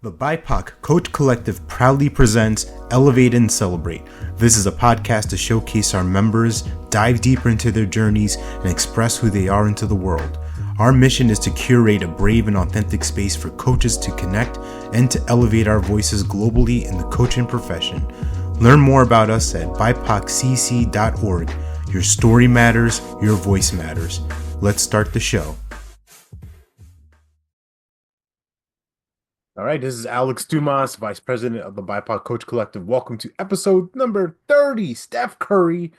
The BIPOC Coach Collective proudly presents Elevate and Celebrate. This is a podcast to showcase our members, dive deeper into their journeys, and express who they are into the world. Our mission is to curate a brave and authentic space for coaches to connect and to elevate our voices globally in the coaching profession. Learn more about us at bipoccc.org. Your story matters, your voice matters. Let's start the show. All right, this is Alex Dumas, Vice President of the BIPOC Coach Collective. Welcome to episode number 30, Steph Curry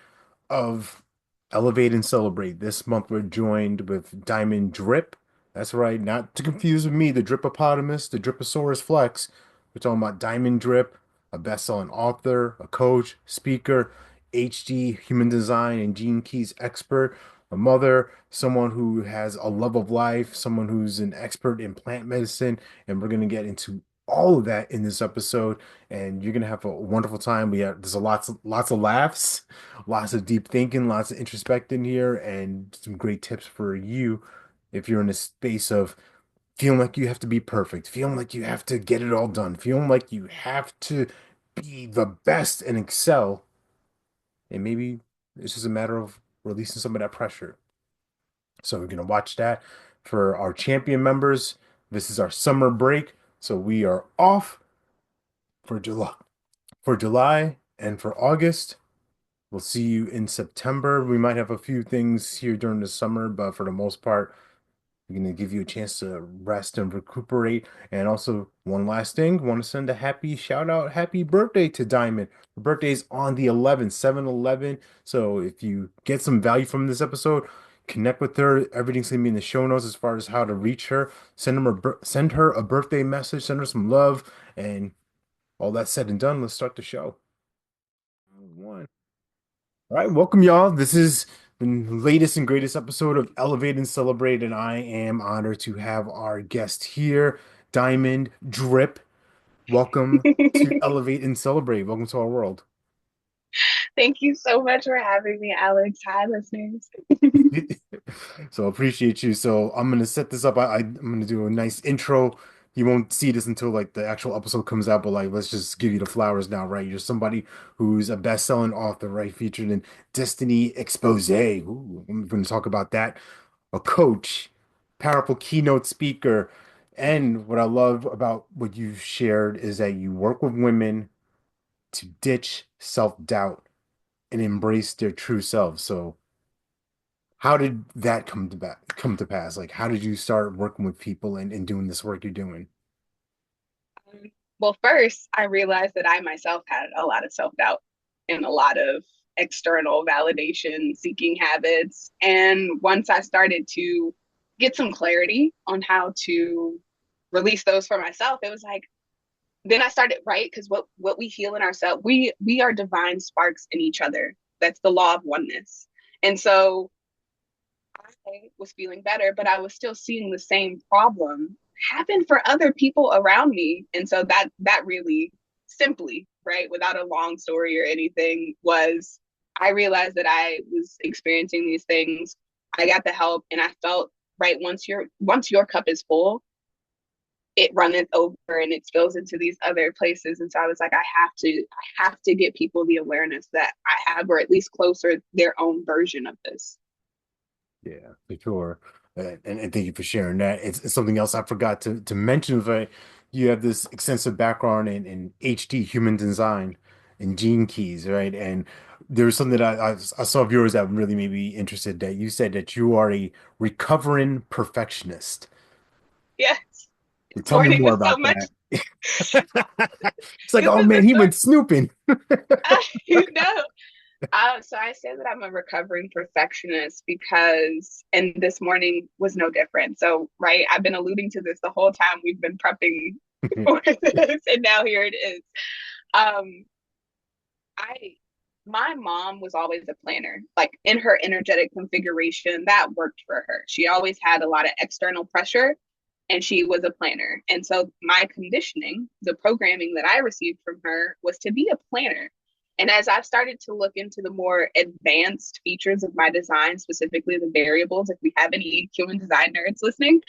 of Elevate and Celebrate. This month we're joined with Diamond Drip. That's right, not to confuse with me, the Dripopotamus, the Driposaurus Flex. We're talking about Diamond Drip, a best-selling author, a coach, speaker, HD, human design, and gene keys expert, a mother, someone who has a love of life, someone who's an expert in plant medicine, and we're going to get into all of that in this episode, and you're going to have a wonderful time. There's lots of laughs, lots of deep thinking, lots of introspecting here, and some great tips for you if you're in a space of feeling like you have to be perfect, feeling like you have to get it all done, feeling like you have to be the best and excel, and maybe it's just a matter of releasing some of that pressure. So we're going to watch that. For our champion members, this is our summer break. So we are off for July and for August. We'll see you in September. We might have a few things here during the summer, but for the most part, we're going to give you a chance to rest and recuperate. And also, one last thing, want to send a happy shout out, happy birthday to Diamond. Her birthday's on the 11th, 7/11. So if you get some value from this episode, connect with her. Everything's going to be in the show notes as far as how to reach her. Send her a birthday message, send her some love. And all that said and done, let's start the show. One. All right, welcome, y'all. This is the latest and greatest episode of Elevate and Celebrate, and I am honored to have our guest here, Diamond Drip. Welcome to Elevate and Celebrate. Welcome to our world. Thank you so much for having me, Alex. Hi, listeners. So appreciate you. So I'm gonna set this up. I'm gonna do a nice intro. You won't see this until like the actual episode comes out, but like let's just give you the flowers now, right? You're somebody who's a best-selling author, right? Featured in Destiny Expose. Ooh, I'm gonna talk about that. A coach, powerful keynote speaker, and what I love about what you've shared is that you work with women to ditch self-doubt and embrace their true selves. So how did that come to pass? Like, how did you start working with people and doing this work you're doing? Well, first, I realized that I myself had a lot of self doubt and a lot of external validation seeking habits. And once I started to get some clarity on how to release those for myself, it was like, then I started, right? Because what we feel in ourselves, we are divine sparks in each other. That's the law of oneness. And so I was feeling better, but I was still seeing the same problem happen for other people around me. And so that really simply, right, without a long story or anything, was I realized that I was experiencing these things. I got the help and I felt right once your cup is full, it runneth over and it spills into these other places. And so I was like, I have to get people the awareness that I have, or at least closer their own version of this. Yeah, for sure. And thank you for sharing that. It's something else I forgot to mention. But you have this extensive background in HD, human design, and gene keys, right? And there's something that I saw of yours that really made me interested. That you said that you are a recovering perfectionist. Yes. Tell me Morning more with so about much. that. It's like, This oh is man, a he story. went snooping. You know. So I say that I'm a recovering perfectionist because, and this morning was no different. So, right, I've been alluding to this the whole time we've been prepping for this, and now here it is. Um, I, my mom was always a planner, like in her energetic configuration, that worked for her. She always had a lot of external pressure and she was a planner. And so my conditioning, the programming that I received from her was to be a planner. And as I've started to look into the more advanced features of my design, specifically the variables, if we have any human design nerds listening,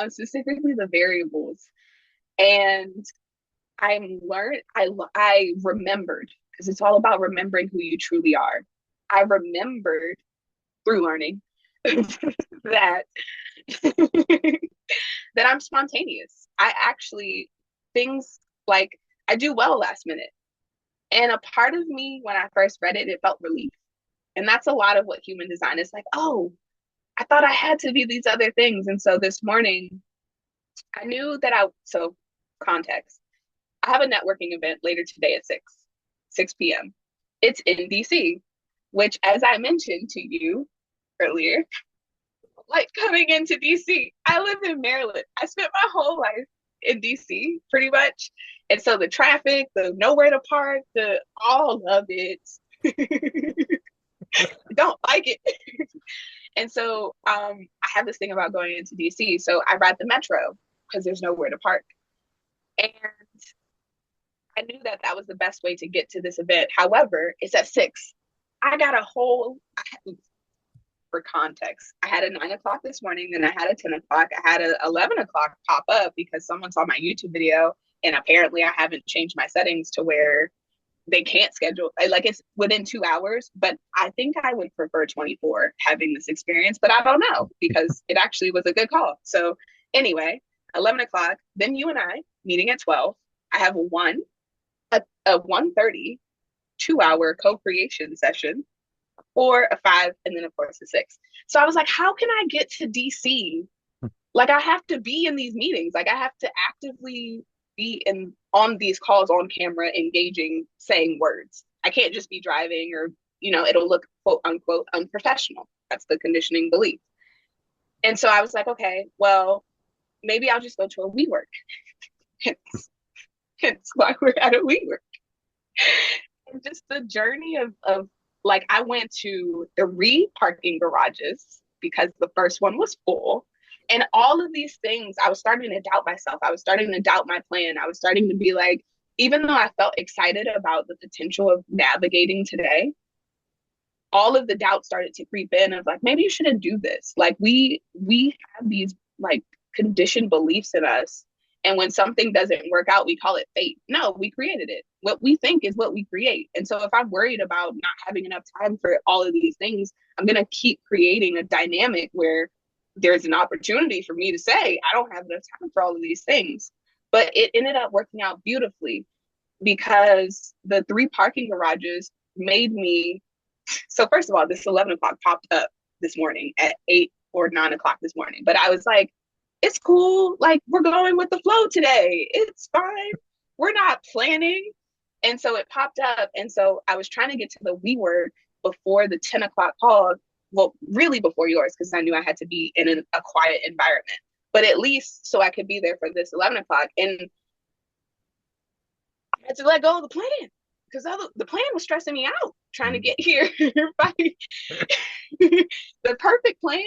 specifically the variables, And I remembered, because it's all about remembering who you truly are. I remembered through learning that that I'm spontaneous. I actually, things like, I do well last minute. And a part of me, when I first read it, it felt relief. And that's a lot of what human design is like. Oh, I thought I had to be these other things. And so this morning, I knew that so context, I have a networking event later today at 6 p.m. It's in DC, which, as I mentioned to you earlier, like coming into DC, I live in Maryland. I spent my whole life in DC pretty much. And so the traffic, the nowhere to park, the all of it, don't like it. And so I have this thing about going into DC. So I ride the metro because there's nowhere to park. And I knew that that was the best way to get to this event. However, it's at 6. I got a whole, for context, I had a 9 o'clock this morning, then I had a 10 o'clock, I had a 11 o'clock pop up because someone saw my YouTube video, and apparently I haven't changed my settings to where they can't schedule, like it's within 2 hours, but I think I would prefer 24 having this experience, but I don't know because it actually was a good call. So anyway, 11 o'clock, then you and I meeting at 12. I have a 1:30 2 hour co-creation session, or a 5, and then of course a 6. So I was like, how can I get to DC? Like I have to be in these meetings. Like I have to actively be in on these calls on camera, engaging, saying words. I can't just be driving or, it'll look quote unquote unprofessional. That's the conditioning belief. And so I was like, okay, well, maybe I'll just go to a WeWork. Hence why we're at a WeWork. And just the journey of like, I went to 3 parking garages because the first one was full. And all of these things, I was starting to doubt myself. I was starting to doubt my plan. I was starting to be like, even though I felt excited about the potential of navigating today, all of the doubt started to creep in of like, maybe you shouldn't do this. Like we have these like conditioned beliefs in us. And when something doesn't work out, we call it fate. No, we created it. What we think is what we create. And so if I'm worried about not having enough time for all of these things, I'm going to keep creating a dynamic where there's an opportunity for me to say, I don't have enough time for all of these things. But it ended up working out beautifully because the 3 parking garages made me. So first of all, this 11 o'clock popped up this morning at 8 or 9 o'clock this morning. But I was like, it's cool. Like, we're going with the flow today. It's fine. We're not planning. And so it popped up. And so I was trying to get to the WeWork before the 10 o'clock call. Well, really before yours, because I knew I had to be in a quiet environment. But at least so I could be there for this 11 o'clock. And I had to let go of the plan because the plan was stressing me out trying to get here. The perfect plan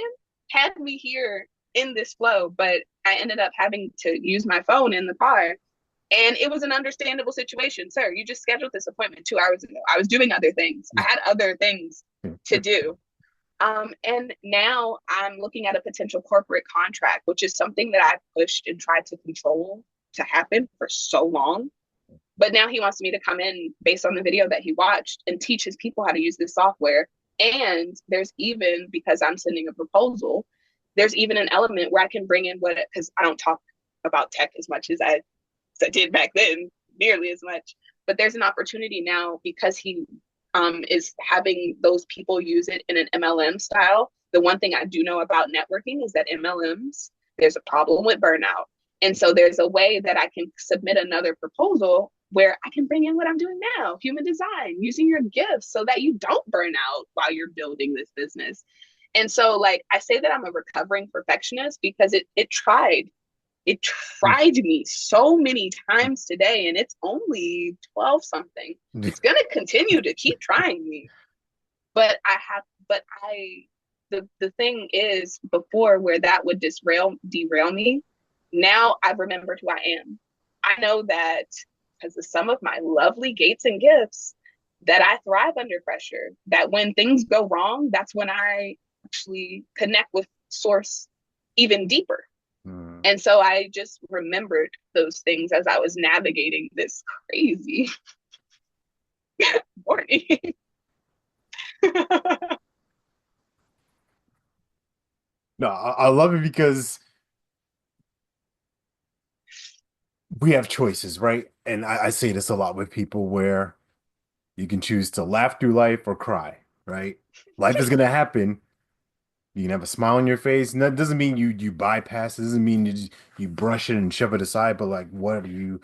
had me here in this flow, but I ended up having to use my phone in the car. And it was an understandable situation. Sir, you just scheduled this appointment 2 hours ago. I was doing other things. I had other things to do. And now I'm looking at a potential corporate contract, which is something that I've pushed and tried to control to happen for so long. But now he wants me to come in based on the video that he watched and teach his people how to use this software. And there's even, because I'm sending a proposal, there's even an element where I can bring in because I don't talk about tech as much as I did back then, nearly as much. But there's an opportunity now because he is having those people use it in an MLM style. The one thing I do know about networking is that MLMs, there's a problem with burnout. And so there's a way that I can submit another proposal where I can bring in what I'm doing now, human design, using your gifts so that you don't burn out while you're building this business. And so like I say that I'm a recovering perfectionist because it tried me so many times today, and it's only 12 something. It's going to continue to keep trying me. But the thing is, before where that would derail me, now I've remembered who I am. I know that because of some of my lovely gates and gifts, that I thrive under pressure, that when things go wrong, that's when I actually connect with source even deeper. And so I just remembered those things as I was navigating this crazy morning. No, I love it because we have choices, right? And I say this a lot with people where you can choose to laugh through life or cry, right? Life is gonna happen. You can have a smile on your face, and that doesn't mean you bypass. It doesn't mean you brush it and shove it aside. But like, what are you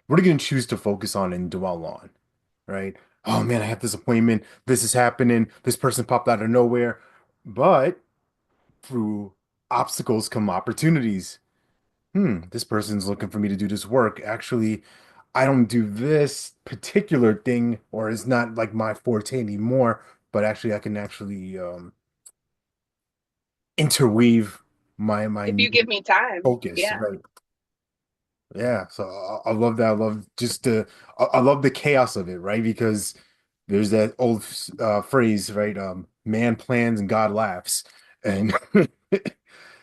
gonna choose to focus on and dwell on, right? Oh man, I have this appointment. This is happening. This person popped out of nowhere. But through obstacles come opportunities. This person's looking for me to do this work. Actually, I don't do this particular thing, or it's not like my forte anymore, but actually I can actually interweave my If you new give me time. focus, Yeah. right? Yeah, so I love that. I love just I love the chaos of it, right? Because there's that old phrase, right? Man plans and God laughs. And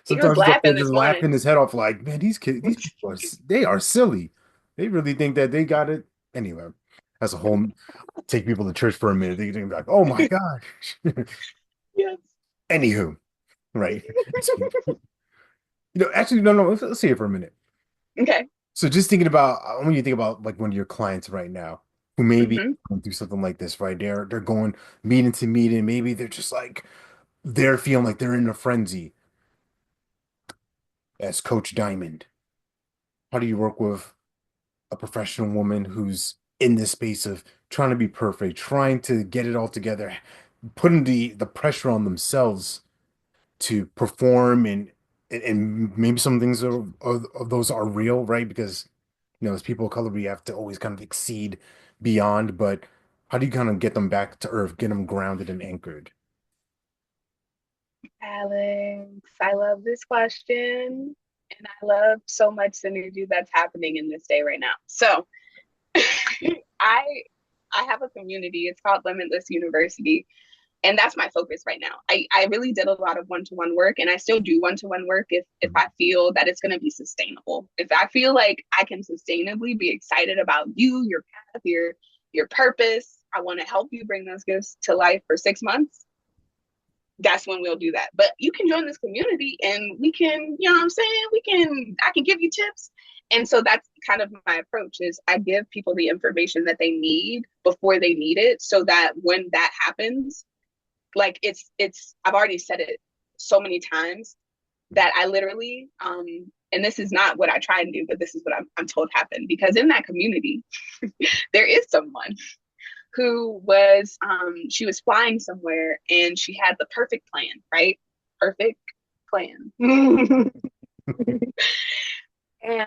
He was sometimes he's up there laughing just this morning. laughing his head off, like, man, these kids, these people are, they are silly. They really think that they got it. Anyway, that's a whole take people to church for a minute. They think like, oh my gosh. Yes. Anywho, right? Actually, no. Let's see it for a minute. Okay. So just thinking about when you think about like one of your clients right now who may be Hmm. going through something like this, right? They're going meeting to meeting. Maybe they're just like they're feeling like they're in a frenzy as Coach Diamond. How do you work with a professional woman who's in this space of trying to be perfect, trying to get it all together, putting the pressure on themselves to perform and maybe some things of those are real, right? Because as people of color, we have to always kind of exceed beyond, but how do you kind of get them back to earth, get them grounded and anchored? Alex, I love this question. And I love so much synergy that's happening in this day right now. So I I have a community. It's called Limitless University. And that's my focus right now. I really did a lot of one-to-one work and I still do one-to-one work if Mhm. I feel that it's going to be sustainable. If I feel like I can sustainably be excited about you, your path, your purpose, I want to help you bring those gifts to life for 6 months. That's when we'll do that. But you can join this community and we can, you know what I'm saying? I can give you tips. And so that's kind of my approach is I give people the information that they need before they need it so that when that happens, like I've already said it so many times that I literally and this is not what I try and do, but this is what I'm told happened because in that community there is someone who was she was flying somewhere and she had the perfect plan, right? Perfect plan. And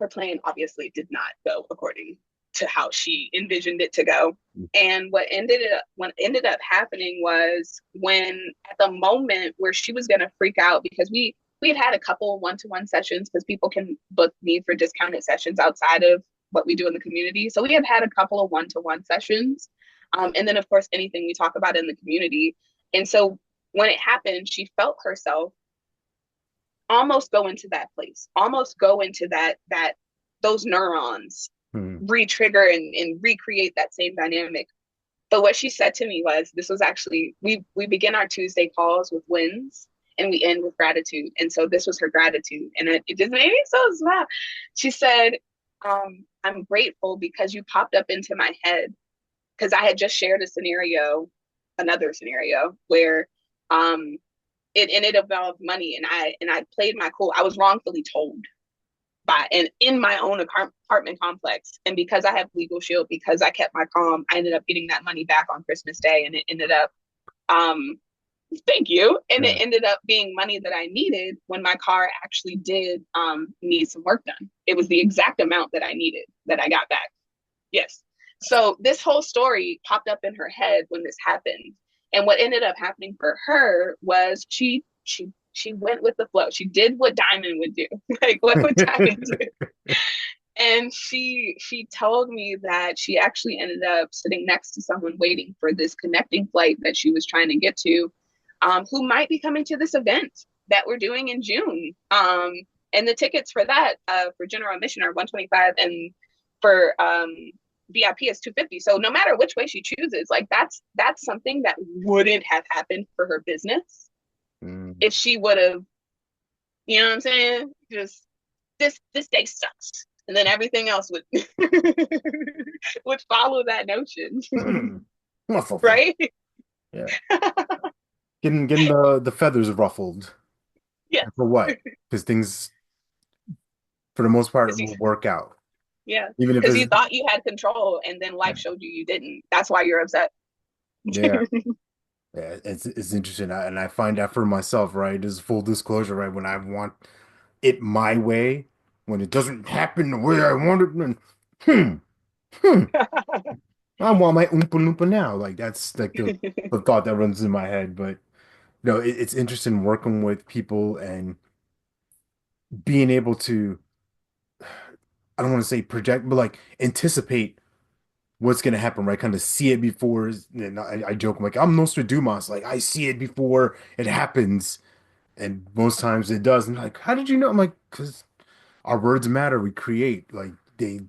her plan obviously did not go according to how she envisioned it to go. And what ended up happening was when at the moment where she was going to freak out because we had a couple one-to-one sessions because people can book me for discounted sessions outside of what we do in the community. So we have had a couple of one-to-one sessions. And then of course anything we talk about in the community. And so when it happened, she felt herself almost go into that place, almost go into that those neurons Mhm. re-trigger and recreate that same dynamic. But what she said to me was, this was actually we begin our Tuesday calls with wins and we end with gratitude. And so this was her gratitude. And it just made me so smile. She said, I'm grateful because you popped up into my head because I had just shared another scenario where um it involved money and I played my cool. I was wrongfully told by and in my own apartment complex. And because I have legal shield, because I kept my calm, I ended up getting that money back on Christmas Day and it ended up um thank you. And Yeah. it ended up being money that I needed when my car actually did need some work done. It was the exact amount that I needed that I got back. Yes. So this whole story popped up in her head when this happened. And what ended up happening for her was she went with the flow. She did what Diamond would do. Like what would Diamond do? And she told me that she actually ended up sitting next to someone waiting for this connecting flight that she was trying to get to, who might be coming to this event that we're doing in June. And the tickets for that, for general admission are 125, and for VIP is 250. So no matter which way she chooses, like that's something that wouldn't have happened for her business Mm. if she would have, you know what I'm saying? Just this day sucks. And then everything else would would follow that notion. Ruffle feather. Right? Yeah. Getting the feathers ruffled. Yes. And for what? Because things, for the most part, Because you will work out. yeah. Even if Because it's you thought you had control and then life yeah, showed you you didn't. That's why you're upset. yeah, yeah. It's interesting, and I find that for myself, right? Is full disclosure, right? When I want it my way, when it doesn't happen the way I want it, then hmm, hmm, I want my Oompa Loompa now. Like that's like the thought that runs in my head. But no, it's interesting working with people and being able to, I don't want to say project, but like anticipate what's gonna happen, right? Kind of see it before. And I joke, I'm like, I'm Nostradamus, like I see it before it happens, and most times it does. And like, how did you know? I'm like, because our words matter. We create, like they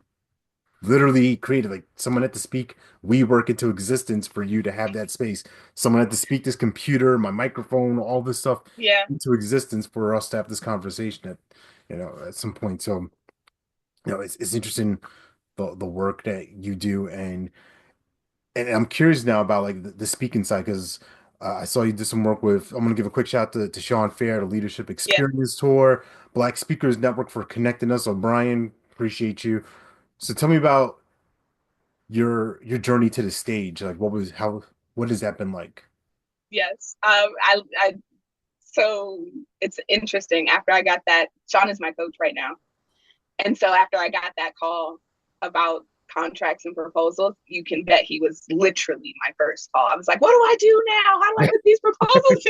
literally created. Like someone had to speak. We work into existence for you to have that space. Someone had to speak this computer, my microphone, all this stuff Yeah. into existence for us to have this conversation at, at some point. So, it's interesting the work that you do and I'm curious now about like the speaking side because I saw you did some work with. I'm gonna give a quick shout to Sean Fair, the Leadership Yeah. Experience Tour, Black Speakers Network for connecting us. O'Brien, appreciate you. So tell me about your journey to the stage. Like, what has that been like? Yes. I so it's interesting. After I got that, Sean is my coach right now. And so after I got that call about contracts and proposals, you can bet he was literally my first call. I was like, what do I do now? How do I put these proposals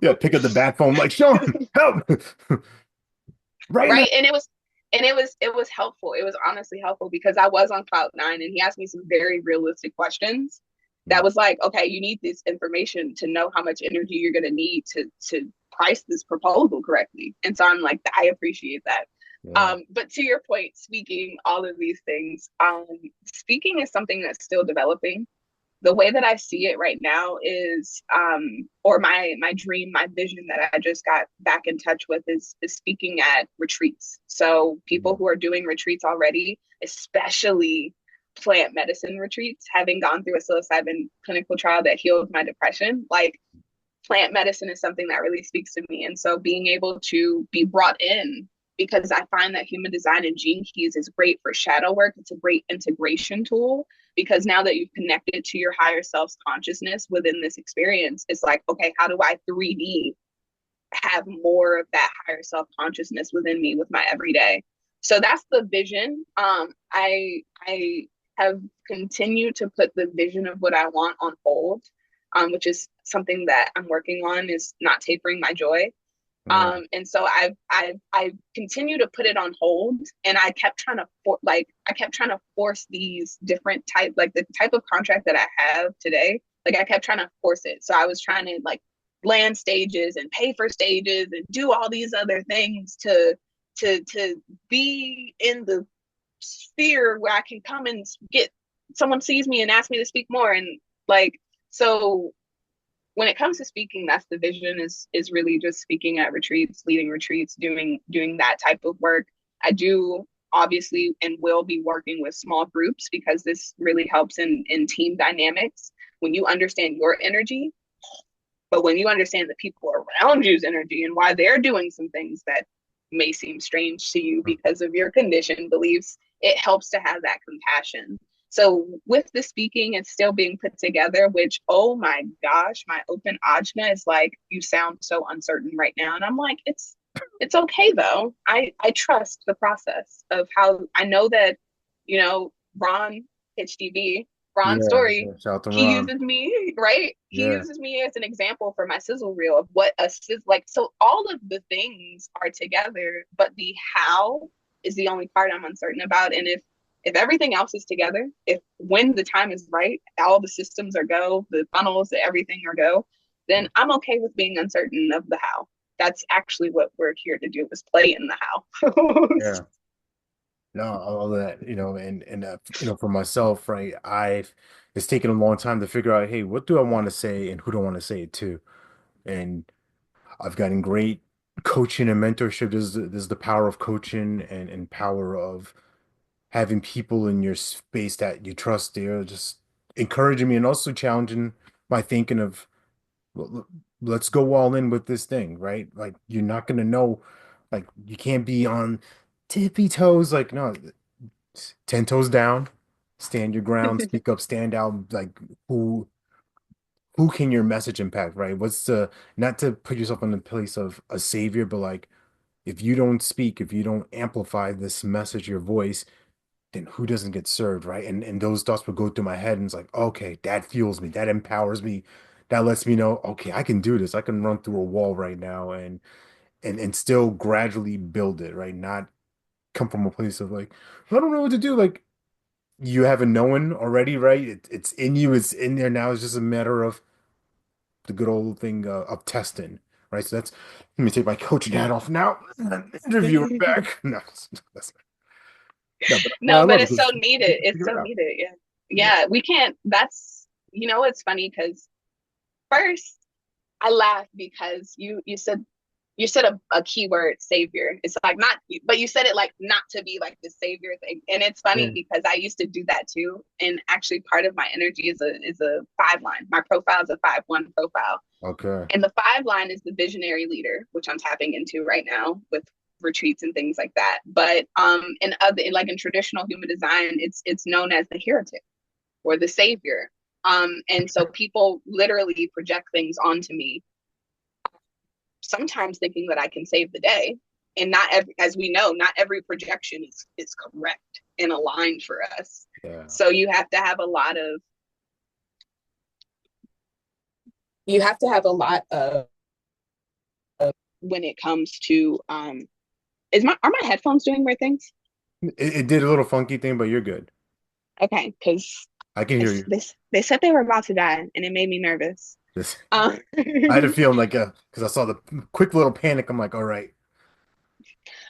Yeah, pick up the bat phone, like Sean, together? help right now. Right. And it was helpful. It was honestly helpful because I was on cloud nine and he asked me some very realistic questions that was like, okay, you need this information to know how much energy you're gonna need to price this proposal correctly. And so I'm like, I appreciate that. Yeah. But to your point, speaking, all of these things, speaking is something that's still developing. The way that I see it right now is, or my dream, my vision that I just got back in touch with is speaking at retreats. So people who are doing retreats already, especially plant medicine retreats, having gone through a psilocybin clinical trial that healed my depression, like plant medicine is something that really speaks to me. And so being able to be brought in, because I find that human design and gene keys is great for shadow work. It's a great integration tool because now that you've connected to your higher self's consciousness within this experience, it's like, okay, how do I 3D have more of that higher self consciousness within me with my everyday? So that's the vision. I have continued to put the vision of what I want on hold, which is something that I'm working on, is not tapering my joy. Yeah. And so I continue to put it on hold, and I kept trying to force these different like the type of contract that I have today. Like I kept trying to force it. So I was trying to like land stages and pay for stages and do all these other things to be in the sphere where I can come and get someone sees me and asks me to speak more. And like, so when it comes to speaking, that's the vision, is really just speaking at retreats, leading retreats, doing that type of work. I do obviously and will be working with small groups because this really helps in team dynamics. When you understand your energy, but when you understand the people around you's energy and why they're doing some things that may seem strange to you because of your conditioned beliefs, it helps to have that compassion. So with the speaking, it's still being put together, which, oh my gosh, my open ajna is like, you sound so uncertain right now. And I'm like, it's okay though. I trust the process of how I know that, Ron HDV, Ron Yeah. Story, Yeah. Shout out to he Ron. uses me, right? He Yeah. uses me as an example for my sizzle reel of what a like. So all of the things are together, but the how is the only part I'm uncertain about. And if If everything else is together, if when the time is right, all the systems are go, the funnels, everything are go, then I'm okay with being uncertain of the how. That's actually what we're here to do is play in the how. Yeah. No, all that, for myself, right, it's taken a long time to figure out, hey, what do I want to say and who do I want to say it to? And I've gotten great coaching and mentorship. There's the power of coaching and power of having people in your space that you trust there, just encouraging me and also challenging my thinking of, "Well, let's go all in with this thing, right? Like you're not gonna know, like you can't be on tippy toes. Like no, 10 toes down, stand your ground, speak up, stand out. Like who can your message impact, right? What's the not to put yourself in the place of a savior, but like if you don't speak, if you don't amplify this message, your voice, then who doesn't get served, right? And those thoughts would go through my head, and it's like, okay, that fuels me, that empowers me, that lets me know, okay, I can do this. I can run through a wall right now and still gradually build it, right? Not come from a place of like, I don't know what to do. Like you have a knowing already, right? It's in you, it's in there now. It's just a matter of the good old thing of testing, right? So that's let me take my coaching hat off now. Interviewer back. No, that's no, but I No, but love it it's so because we needed. can It's figure so it out. needed. Yeah. Yeah. Yeah. We can't, that's, it's funny because first I laughed because you said a keyword savior. It's like not, but you said it like not to be like the savior thing. And it's funny Yeah. because I used to do that too. And actually part of my energy is a 5 line. My profile is a 5-1 profile. Okay. And the 5 line is the visionary leader, which I'm tapping into right now with retreats and things like that. But in traditional human design, it's known as the heretic or the savior. And so people literally project things onto me, sometimes thinking that I can save the day. And not every, as we know, not every projection is correct and aligned for us. Yeah. So you have to have a lot of when it comes to is my are my headphones doing weird things? It did a little funky thing, but you're good. Okay, because I can hear you. they said they were about to die, and it made me nervous. This Um, I had a feeling like because I saw the quick little panic. I'm like, all right.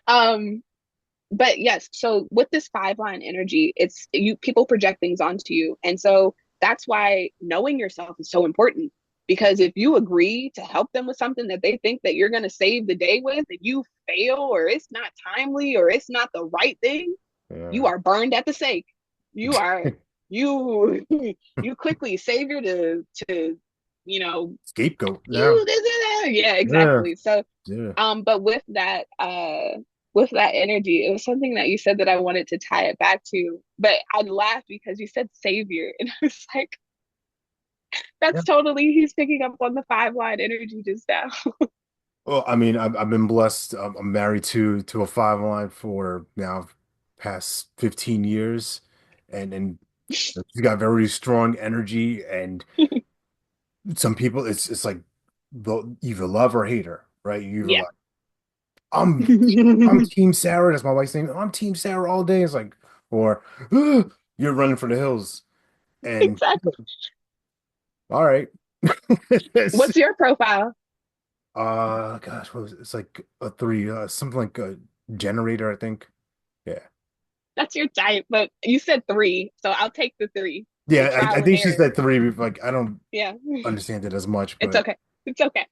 um, but yes, so with this 5 line energy, it's you people project things onto you, and so that's why knowing yourself is so important. Because if you agree to help them with something that they think that you're going to save the day with, and you fail, or it's not timely, or it's not the right thing, you Yeah. are burned at the stake. You are you you quickly savior to you know Scapegoat. Yeah. you yeah, Yeah. exactly. So Yeah. but with that energy, it was something that you said that I wanted to tie it back to, but I laughed because you said savior and I was like, Yeah. that's totally he's picking up on the 5 line energy just now. Well, I mean, I've been blessed. I'm married to a 5 line for now past 15 years, and she's got very strong energy. And some people, it's like the either love or hate her, right? You either Yeah. like I'm Team Sarah. That's my wife's name. I'm Team Sarah all day. It's like, or you're running for the hills. And Exactly. all right, it's, What's your profile? gosh, what was it? It's like a three, something like a generator, I think. Yeah, That's your type, but you said 3, so I'll take the 3. The yeah. I trial and think she error. said three. Like I don't Yeah. understand it as much, It's but okay. It's okay.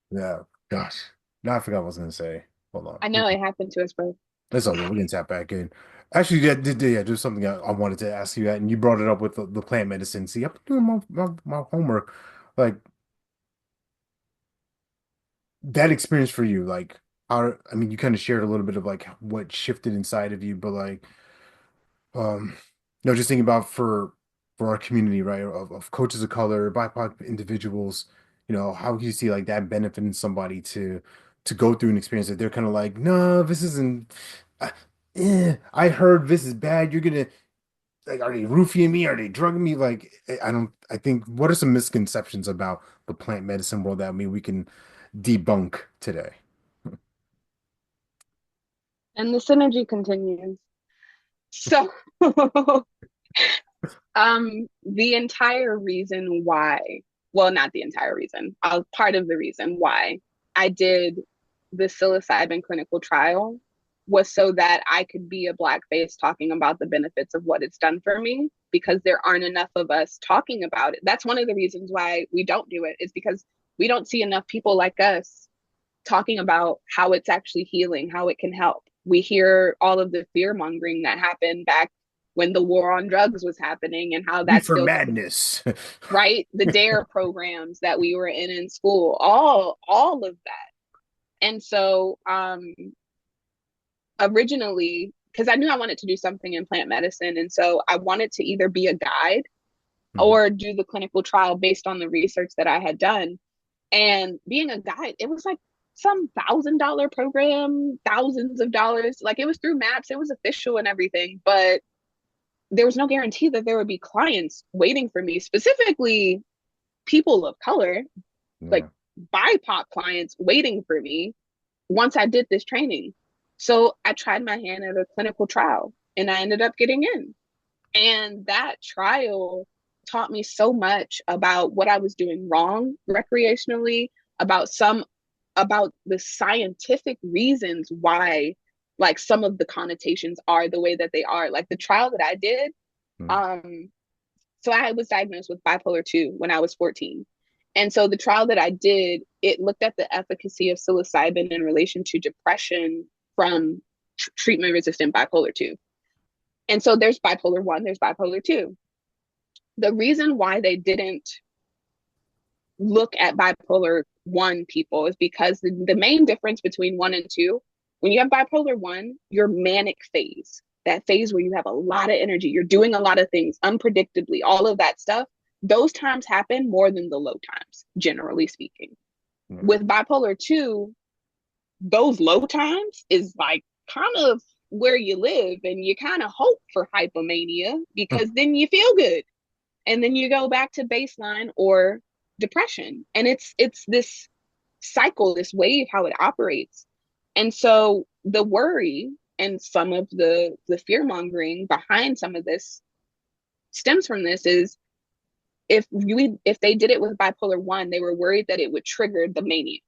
yeah. Gosh, now I forgot what I was gonna say. Hold on. I know it happened to us both. That's all good. We can tap back in. Actually, yeah, there's something I wanted to ask you that, and you brought it up with the plant medicine. See, I've been doing my homework. Like that experience for you, like how, I mean, you kind of shared a little bit of like what shifted inside of you, but like, um, just thinking about for our community, right, of coaches of color, BIPOC individuals, how do you see like that benefiting somebody to go through an experience that they're kind of like, no, this isn't. I heard this is bad. You're gonna like, are they roofing me? Are they drugging me? Like, I don't. I think what are some misconceptions about the plant medicine world that we can debunk today? And the synergy continues. So, the entire reason why, well, not the entire reason, part of the reason why I did the psilocybin clinical trial was so that I could be a Black face talking about the benefits of what it's done for me because there aren't enough of us talking about it. That's one of the reasons why we don't do it, is because we don't see enough people like us talking about how it's actually healing, how it can help. We hear all of the fear mongering that happened back when the war on drugs was happening and how that Reefer still, madness. right? The DARE programs that we were in school, all of that. And so originally, because I knew I wanted to do something in plant medicine, and so I wanted to either be a guide Mhm. or do the clinical trial based on the research that I had done. And being a guide, it was like some $1,000 program, thousands of dollars. Like it was through MAPS, it was official and everything, but there was no guarantee that there would be clients waiting for me, specifically people of color, like Yeah. BIPOC clients waiting for me once I did this training. So I tried my hand at a clinical trial and I ended up getting in. And that trial taught me so much about what I was doing wrong recreationally, about the scientific reasons why like some of the connotations are the way that they are. Like the trial that I did, Mhm. um, so I was diagnosed with bipolar 2 when I was 14. And so the trial that I did, it looked at the efficacy of psilocybin in relation to depression from treatment resistant bipolar 2. And so there's bipolar 1, there's bipolar 2. The reason why they didn't look at bipolar 1 people is because the main difference between 1 and 2, when you have bipolar 1, your manic phase, that phase where you have a lot of energy, you're doing a lot of things unpredictably, all of that stuff, those times happen more than the low times, generally speaking. Yeah. With bipolar 2, those low times is like kind of where you live, and you kind of hope for hypomania because then you feel good and then you go back to baseline or depression, and it's this cycle, this wave, how it operates. And so the worry and some of the fear mongering behind some of this stems from this is if they did it with bipolar 1, they were worried that it would trigger the mania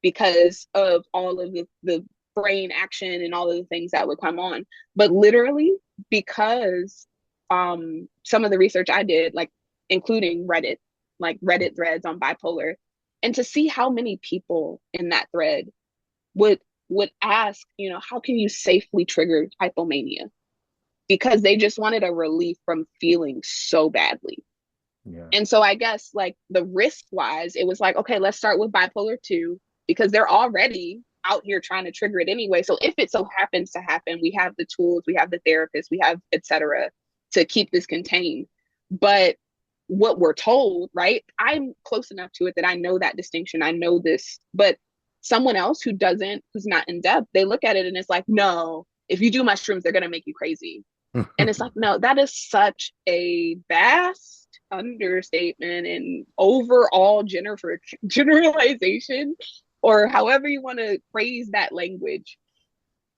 because of all of the brain action and all of the things that would come on. But literally, because some of the research I did, like including Reddit, like Reddit threads on bipolar, and to see how many people in that thread would would ask, how can you safely trigger hypomania? Because they just wanted a relief from feeling so badly. Yeah. And so I guess like the risk wise, it was like, okay, let's start with bipolar 2 because they're already out here trying to trigger it anyway. So if it so happens to happen, we have the tools, we have the therapists, we have et cetera to keep this contained. But what we're told, right? I'm close enough to it that I know that distinction. I know this, but someone else who doesn't, who's not in depth, they look at it and it's like, no, if you do mushrooms, they're going to make you crazy. And it's like, no, that is such a vast understatement and overall generalization, or however you want to phrase that language,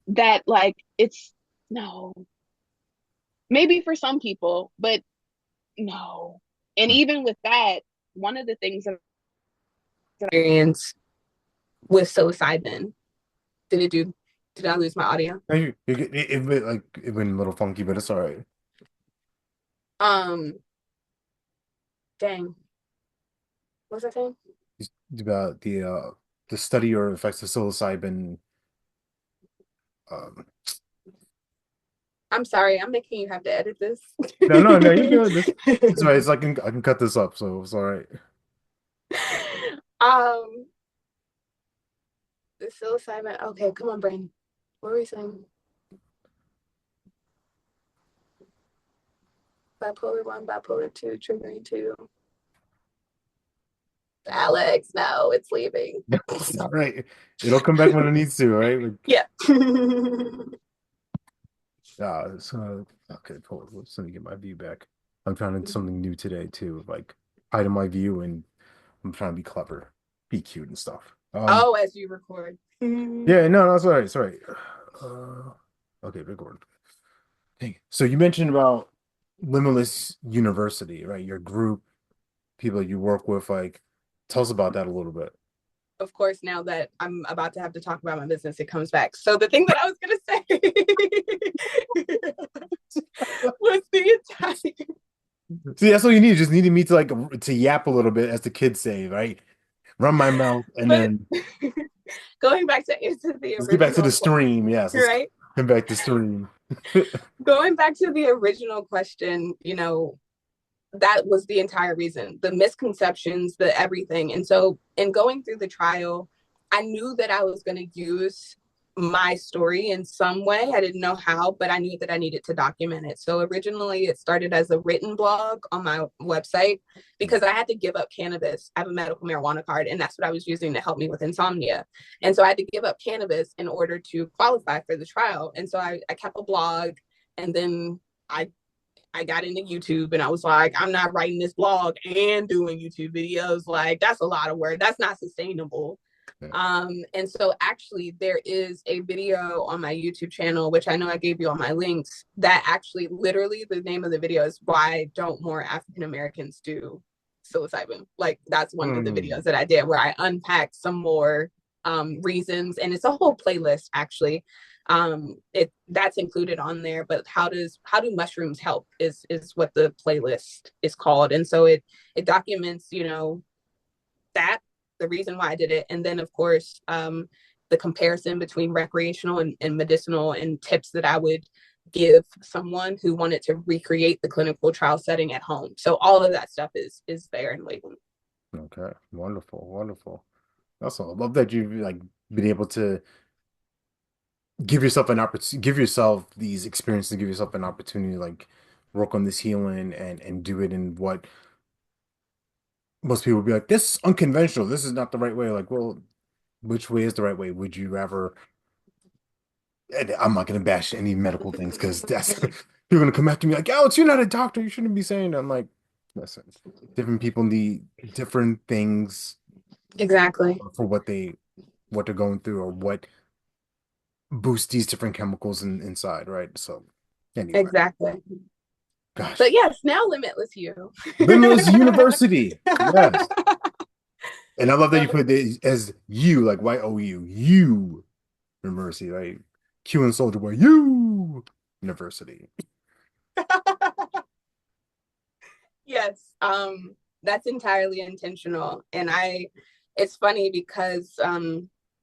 that like it's no, maybe for some people, but no. And even with that, one of the things that experience with psilocybin, did it do, did I lose my audio? It went a little funky, but it's all right. Um, dang, what was I saying? It's about the study or effects of psilocybin. Um, I'm sorry, I'm making you have to edit this. no, you're good. It's all right. It's like I can cut this up, so it's all right. um, the psilocybin. Okay, come on, Brandon. What were we saying? Bipolar 1, bipolar 2, triggering 2. Alex, no, it's leaving. It's all right. It'll come back when it needs to, right? Like, Yeah. so okay, hold on. Let me get my view back. I'm trying to something new today too, like hiding my view, and I'm trying to be clever, be cute and stuff. Oh, as you record. Yeah, no, it's all right. It's all right. Uh, okay, big word. Hey, so you mentioned about Limitless University, right? Your group, people you work with, like, tell us about that a little bit. Of course, now that I'm about to have to talk about my business, it comes back. So the thing that I was going to say was the entire. See, that's what you need. You just needed me to like to yap a little bit, as the kids say, right? Run my mouth, and But then going back to answer the let's get back to the original stream. question, Yes, let's right? come back to stream. Going back to the original question, that was the entire reason, the misconceptions, the everything. And so in going through the trial, I knew that I was going to use my story in some way. I didn't know how, but I knew that I needed to document it. So originally it started as a written blog on my website because I had to give up cannabis. I have a medical marijuana card, and that's what I was using to help me with insomnia. And so I had to give up cannabis in order to qualify for the trial. And so I kept a blog, and then I got into YouTube and I was like, I'm not writing this blog and doing YouTube videos. Like, that's a lot of work. That's not sustainable. Yeah. And so actually there is a video on my YouTube channel, which I know I gave you all my links, that actually literally the name of the video is Why Don't More African Americans Do Psilocybin? Like that's one of the videos Mm, that I did where I unpacked some more reasons, and it's a whole playlist actually. It that's included on there, but how do mushrooms help is what the playlist is called. And so it documents, that the reason why I did it. And then of course, the comparison between recreational and medicinal, and tips that I would give someone who wanted to recreate the clinical trial setting at home. So all of that stuff is there in labeling. okay, wonderful, wonderful. Also, I love that you've like been able to give yourself an opportunity, give yourself these experiences, give yourself an opportunity, to, like work on this healing and do it in what most people would be like, this is unconventional. This is not the right way. Like, well, which way is the right way? Would you rather? And I'm not gonna bash any medical things because that's you're gonna come after me like, Alex, you're not a doctor. You shouldn't be saying that. I'm like, listen, different people need different things Exactly. for what they're going through or what boosts these different chemicals inside, right? So anyway, Exactly. But gosh, yes, now limitless you. Limitless University, yes. And I love that you So put it as you, like you University, right? Q and Soldier Boy, you University. yes, that's entirely intentional. And it's funny because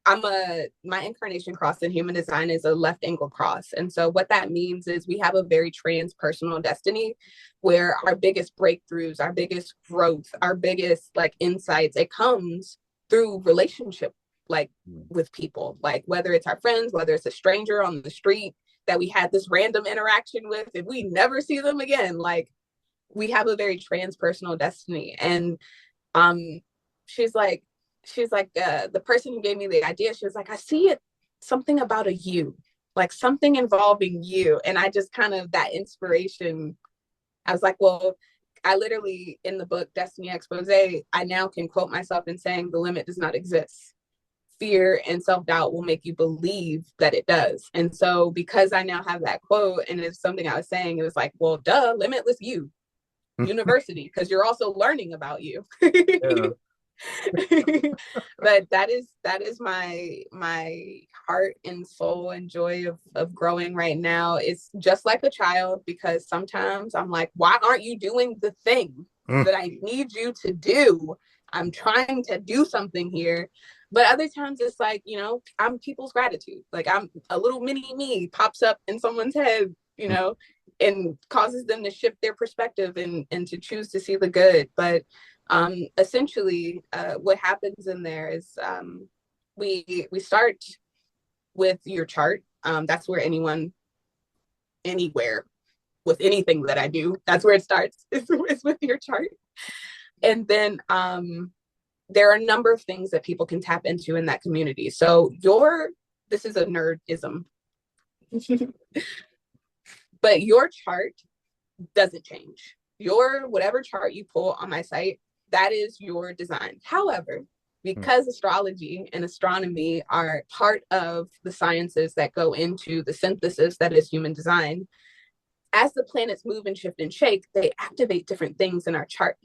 my incarnation cross in human design is a left angle cross. And so what that means is we have a very transpersonal destiny where our biggest breakthroughs, our biggest growth, our biggest like insights, it comes through relationship, like with people, like whether it's our friends, whether it's a stranger on the street that we had this random interaction with, if we never see them again, like we have a very transpersonal destiny. And um she's like the person who gave me the idea, she was like, I see it, something about a you, like something involving you. And I just kind of, that inspiration, I was like, well, I literally in the book Destiny Expose, I now can quote myself in saying the limit does not exist. Fear and self-doubt will make you believe that it does. And so because I now have that quote and it's something I was saying, it was like, well, duh, limitless you university, because you're also learning about you. Yeah. But that is my heart and soul and joy of growing right now. It's just like a child, because sometimes I'm like, why aren't you doing the thing Mm. that I need you to do? I'm trying to do something here. But other times it's like, I'm people's gratitude. Like I'm a little mini me pops up in someone's head, and causes them to shift their perspective and to choose to see the good. But essentially, what happens in there is we start with your chart. That's where anyone, anywhere, with anything that I do, that's where it starts. Is with your chart. And then there are a number of things that people can tap into in that community. So this is a nerdism, but your chart doesn't change. Your whatever chart you pull on my site, that is your design. However, because astrology and astronomy are part of the sciences that go into the synthesis that is human design. As the planets move and shift and shake, they activate different things in our chart.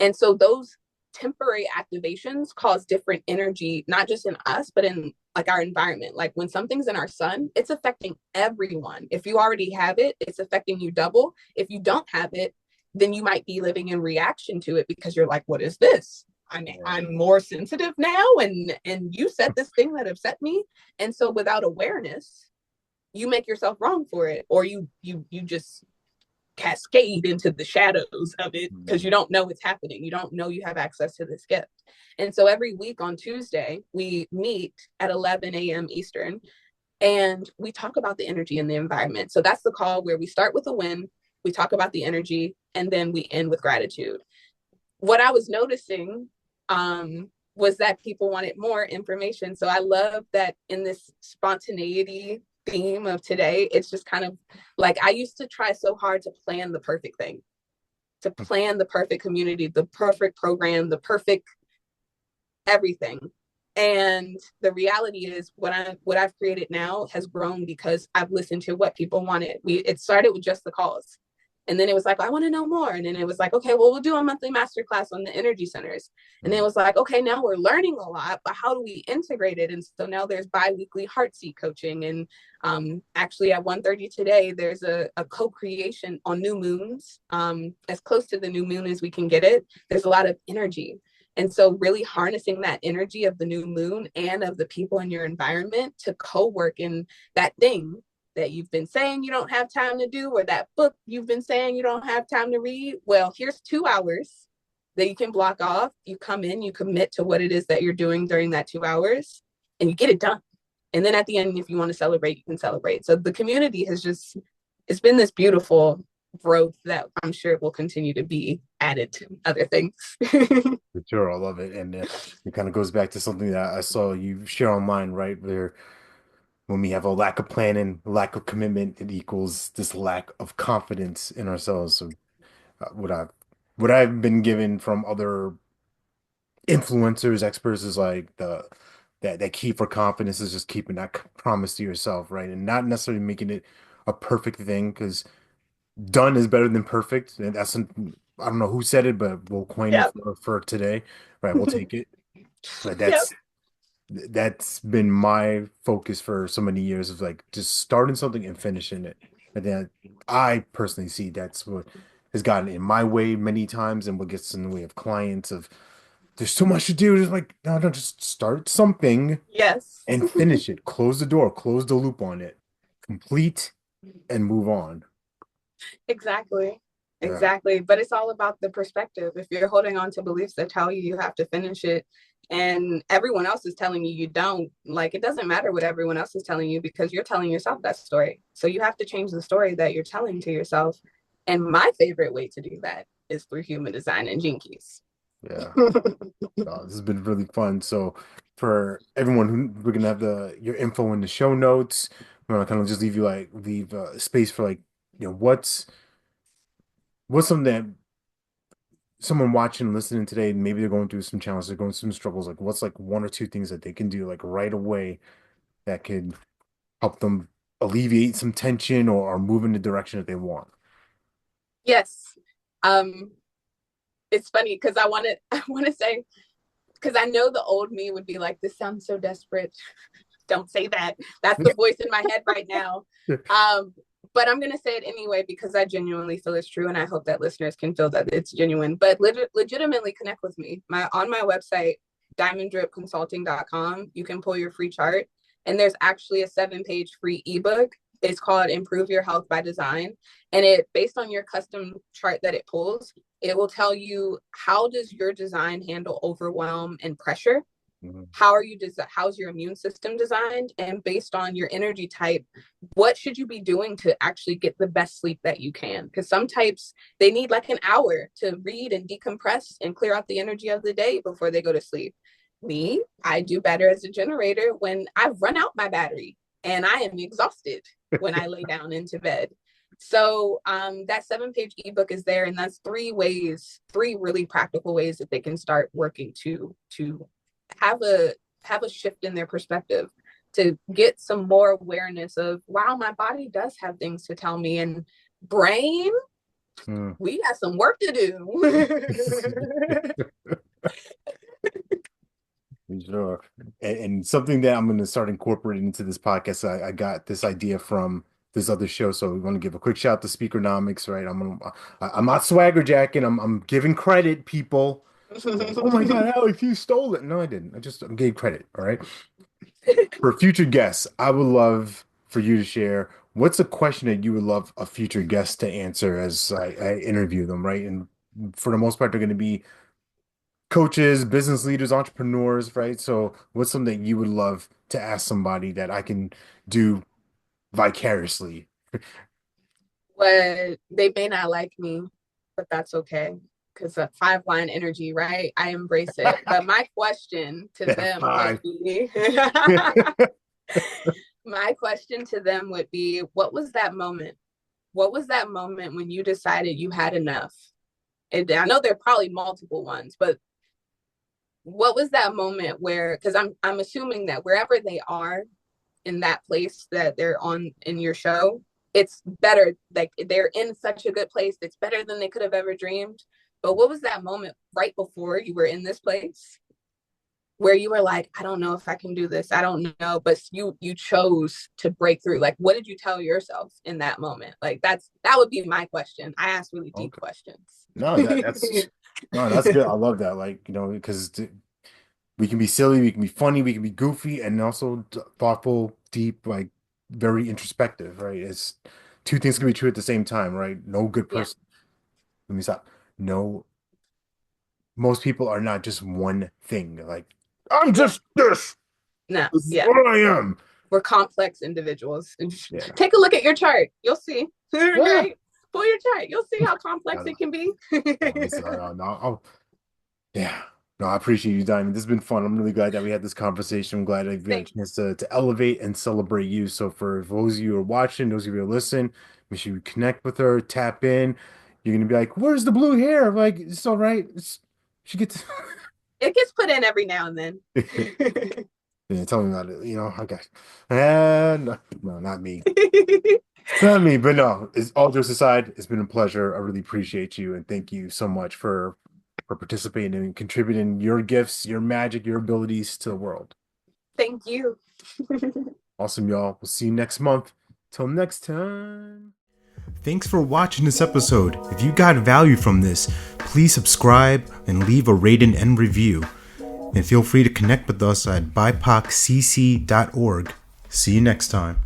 And so those temporary activations cause different energy, not just in us, but in like our environment. Like when something's in our sun, it's affecting everyone. If you already have it, it's affecting you double. If you don't have it, then you might be living in reaction to it because you're like, what is this? I'm more sensitive now, and you said this thing that upset me. And so without awareness, you make yourself wrong for it, or you just cascade into the shadows of it because you don't know it's happening. You don't know you have access to this gift. And so every week on Tuesday, we meet at 11 a.m. Eastern and we talk about the energy in the environment. So that's the call where we start with a win, we talk about the energy, and then we end with gratitude. What I was noticing was that people wanted more information. So I love that in this spontaneity theme of today, it's just kind of like I used to try so hard to plan the perfect thing, to plan the perfect community, the perfect program, the perfect everything. And the reality is what I've created now has grown because I've listened to what people wanted. It started with just the cause. And then it was like, I want to know more. And then it was like, okay, well, we'll do a monthly masterclass on the energy centers. And then it was like, okay, now we're learning a lot, but how do we integrate it? And so now there's bi-weekly heart seat coaching. And actually at 1:30 today, there's a co-creation on new moons, as close to the new moon as we can get it. There's a lot of energy. And so really harnessing that energy of the new moon and of the people in your environment to co-work in that thing that you've been saying you don't have time to do, or that book you've been saying you don't have time to read. Well, here's 2 hours that you can block off. You come in, you commit to what it is that you're doing during that 2 hours, and you get it done. And then at the end, if you want to celebrate, you can celebrate. So the community has just, it's been this beautiful growth that I'm sure will continue to be added to other things. For sure, I love it, and it kind of goes back to something that I saw you share online, right? Where when we have a lack of planning, lack of commitment, it equals this lack of confidence in ourselves. So, what I've been given from other influencers, experts is like that key for confidence is just keeping that promise to yourself, right? And not necessarily making it a perfect thing because done is better than perfect. And I don't know who said it, but we'll coin it Yep. for today, right? We'll take it. But Yep. that's been my focus for so many years of like just starting something and finishing it. And then I personally see that's what has gotten in my way many times and what gets in the way of clients of there's so much to do. Just like, no, no, just start something Yes. and finish it. Close the door, close the loop on it, complete and move on. Exactly. Yeah. Exactly. But it's all about the perspective. If you're holding on to beliefs that tell you you have to finish it and everyone else is telling you you don't, like it doesn't matter what everyone else is telling you because you're telling yourself that story. So you have to change the story that you're telling to yourself. And my favorite way to do that is through human design and gene keys. Yeah. This has been really fun. So for everyone who we're gonna have your info in the show notes. We're gonna kind of just leave space for like, what's something that someone watching, listening today, maybe they're going through some challenges, they're going through some struggles. Like what's like one or two things that they can do like right away that could help them alleviate some tension or move in the direction that they want. Yes. Um, it's funny because I want to say because I know the old me would be like, this sounds so desperate. Don't say that. That's the voice in my head right now. Um, but I'm going to say it anyway because I genuinely feel it's true. And I hope that listeners can feel that it's genuine. But legitimately connect with me. On my website, diamonddripconsulting.com, you can pull your free chart. And there's actually a 7-page free ebook. It's called Improve Your Health by Design. And it, based on your custom chart that it pulls, it will tell you how does your design handle overwhelm and pressure. Mhm. How's your immune system designed, and based on your energy type, what should you be doing to actually get the best sleep that you can, because some types they need like an hour to read and decompress and clear out the energy of the day before they go to sleep. Me, I do better as a generator when I've run out my battery and I am exhausted when I lay down into bed. So that 7-page ebook is there, and that's three really practical ways that they can start working to have a have a shift in their perspective, to get some more awareness of, wow, my body does have things to tell me, and brain, Mm. we got some work to do. Sure. And something that I'm going to start incorporating into this podcast, I got this idea from this other show. So we want to give a quick shout out to Speakernomics, right? I'm not swagger jacking. I'm giving credit, people. Like, oh my God, Alex, you stole it. No, I didn't. I'm gave credit. All right. For future guests, I would love for you to share what's a question that you would love a future guest to answer as I interview them, right? And for the most part, they're going to be coaches, business leaders, entrepreneurs, right? So, what's something that you would love to ask somebody that I can do vicariously? What, they may not like me, but that's okay. Because a 5 line energy, right? I embrace it. But my question to That them would five. be my question to them would be, what was that moment? What was that moment when you decided you had enough? And I know there are probably multiple ones, but what was that moment where, because I'm assuming that wherever they are in that place that they're on in your show, it's better. Like, they're in such a good place. It's better than they could have ever dreamed. But what was that moment right before you were in this place where you were like, I don't know if I can do this. I don't know. But you chose to break through. Like, what did you tell yourself in that moment? Like, that would be my question. I ask really deep Okay. questions. No, that's no, that's good. I love that. Like, because we can be silly, we can be funny, we can be goofy, and also thoughtful, deep, like very introspective, right? It's two things can be true at the same time, right? No good Yeah. person. Let me stop. No, most people are not just one thing. They're like, I'm Yeah. just this. No. This is Yeah. what I am. We're complex individuals. Yeah. Take a look at your chart. You'll see. Yeah. Right? Pull your chart. You'll see how complex No, it can be. no, yeah. No, I appreciate you, Diamond. This has been fun. I'm really glad that we had this conversation. I'm glad that we had a Thank chance to elevate and celebrate you. So for those of you who are watching, those of you who are listening, make sure you connect with her, tap in. You're gonna be like, "Where's the blue hair?" Like, it's all right. She gets. It gets put in every now and then. Yeah, tell me about it. Okay. No, no, not me. Not me, but no. It's all jokes aside, it's been a pleasure. I really appreciate you and thank you so much for participating and contributing your gifts, your magic, your abilities to the world. Thank you. Awesome, y'all. We'll see you next month. Till next time. Thanks for watching this episode. If you got value from this, please subscribe and leave a rating and review. And feel free to connect with us at bipoccc.org. See you next time.